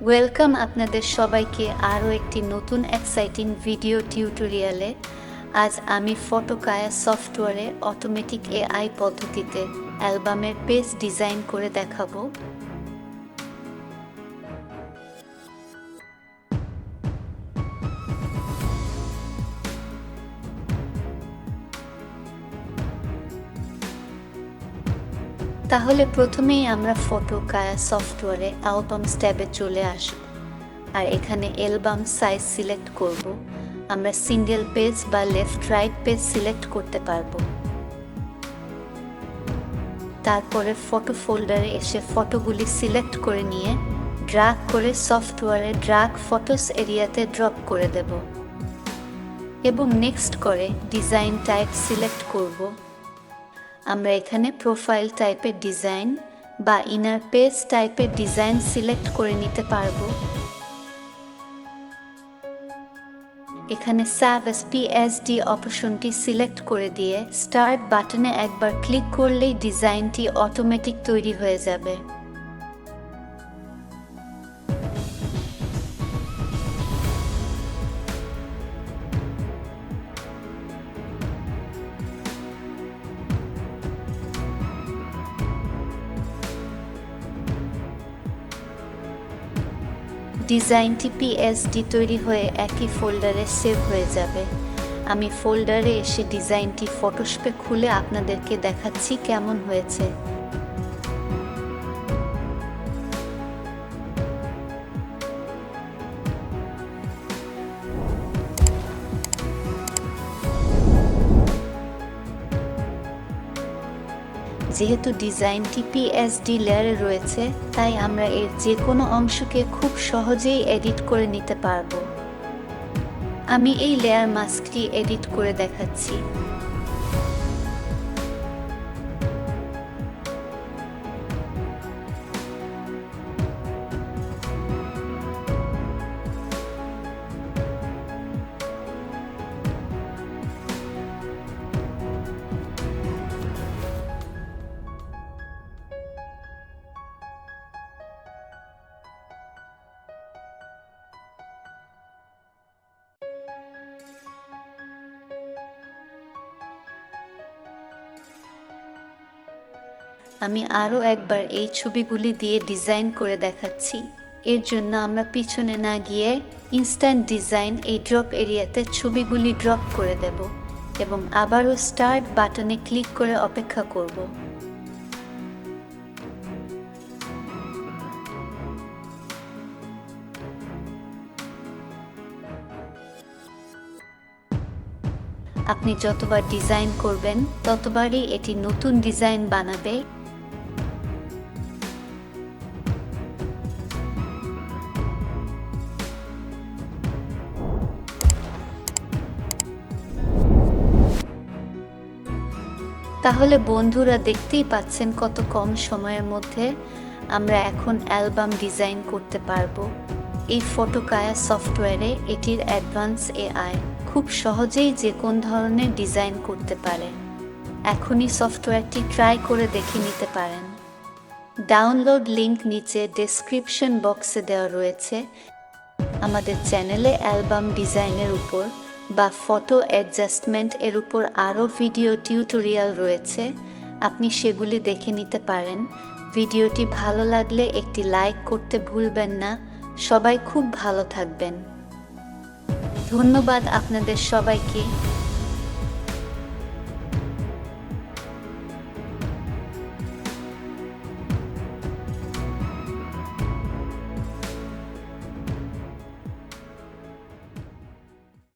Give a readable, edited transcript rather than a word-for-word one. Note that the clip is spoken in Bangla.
ওয়েলকাম আপনাদের সবাইকে আরও একটি নতুন এক্সাইটিং ভিডিও টিউটোরিয়ালে। আজ আমি ফটোকায়া সফটওয়্যারে অটোমেটিক এআই পদ্ধতিতে অ্যালবামের পেজ ডিজাইন করে দেখাবো। তাহলে প্রথমেই আমরা ফটোকায়া সফটওয়্যারে অ্যালবামস ট্যাবে চলে আসব আর এখানে অ্যালবাম সাইজ সিলেক্ট করব। আমরা সিঙ্গেল পেজ বা লেফট রাইট পেজ সিলেক্ট করতে পারবো। তারপরে ফটো ফোল্ডারে এসে ফটোগুলি সিলেক্ট করে নিয়ে ড্র্যাগ করে সফটওয়্যারে ড্র্যাগ ফটোস এরিয়াতে ড্রপ করে দেব এবং নেক্সট করে ডিজাইন টাইপ সিলেক্ট করব। আমরা এখানে প্রোফাইল টাইপের ডিজাইন বা ইনার পেজ টাইপের ডিজাইন সিলেক্ট করে নিতে পারবো। এখানে সেভ এস পিএসডি অপশনটি সিলেক্ট করে দিয়ে স্টার্ট বাটনে একবার ক্লিক করলেই ডিজাইনটি অটোমেটিক তৈরি হয়ে যাবে। ডিজাইনটি পিএসডি তৈরি হয়ে একই ফোল্ডারে সেভ হয়ে যাবে। আমি ফোল্ডারে এসে ডিজাইনটি ফটোশপে খুলে আপনাদেরকে দেখাচ্ছি কেমন হয়েছে। যেহেতু ডিজাইনটি পিএসডি লেয়ারে রয়েছে, তাই আমরা এর যে কোনো অংশকে খুব সহজেই এডিট করে নিতে পারবো। আমি এই লেয়ার মাস্কটি এডিট করে দেখাচ্ছি। আমি আরও একবার এই ছবিগুলি দিয়ে ডিজাইন করে দেখাচ্ছি। এর জন্য আমরা পিছনে না গিয়ে ইনস্ট্যান্ট ডিজাইন এই ড্রপ এরিয়াতে ছবিগুলি ড্রপ করে দেব এবং আবারও স্টার্ট বাটনে ক্লিক করে অপেক্ষা করব। আপনি যতবার ডিজাইন করবেন ততবারই এটি নতুন ডিজাইন বানাবে। তাহলে বন্ধুরা দেখতেই পাচ্ছেন কত কম সময়ের মধ্যে আমরা এখন অ্যালবাম ডিজাইন করতে পারবো। এই ফটোকায়া সফটওয়্যারে এটির অ্যাডভান্স এআই খুব সহজেই যে কোন ধরনের ডিজাইন করতে পারে। এখনই সফটওয়্যারটি ট্রাই করে দেখে নিতে পারেন। ডাউনলোড লিংক নিচে ডেসক্রিপশন বক্সে দেওয়া রয়েছে। আমাদের চ্যানেলে অ্যালবাম ডিজাইনের উপর বা ফটো অ্যাডজাস্টমেন্ট এর উপর আরও ভিডিও টিউটোরিয়াল রয়েছে, আপনি সেগুলি দেখে নিতে পারেন। ভিডিওটি ভালো লাগলে একটি লাইক করতে ভুলবেন না। সবাই খুব ভালো থাকবেন। ধন্যবাদ আপনাদের সবাইকে।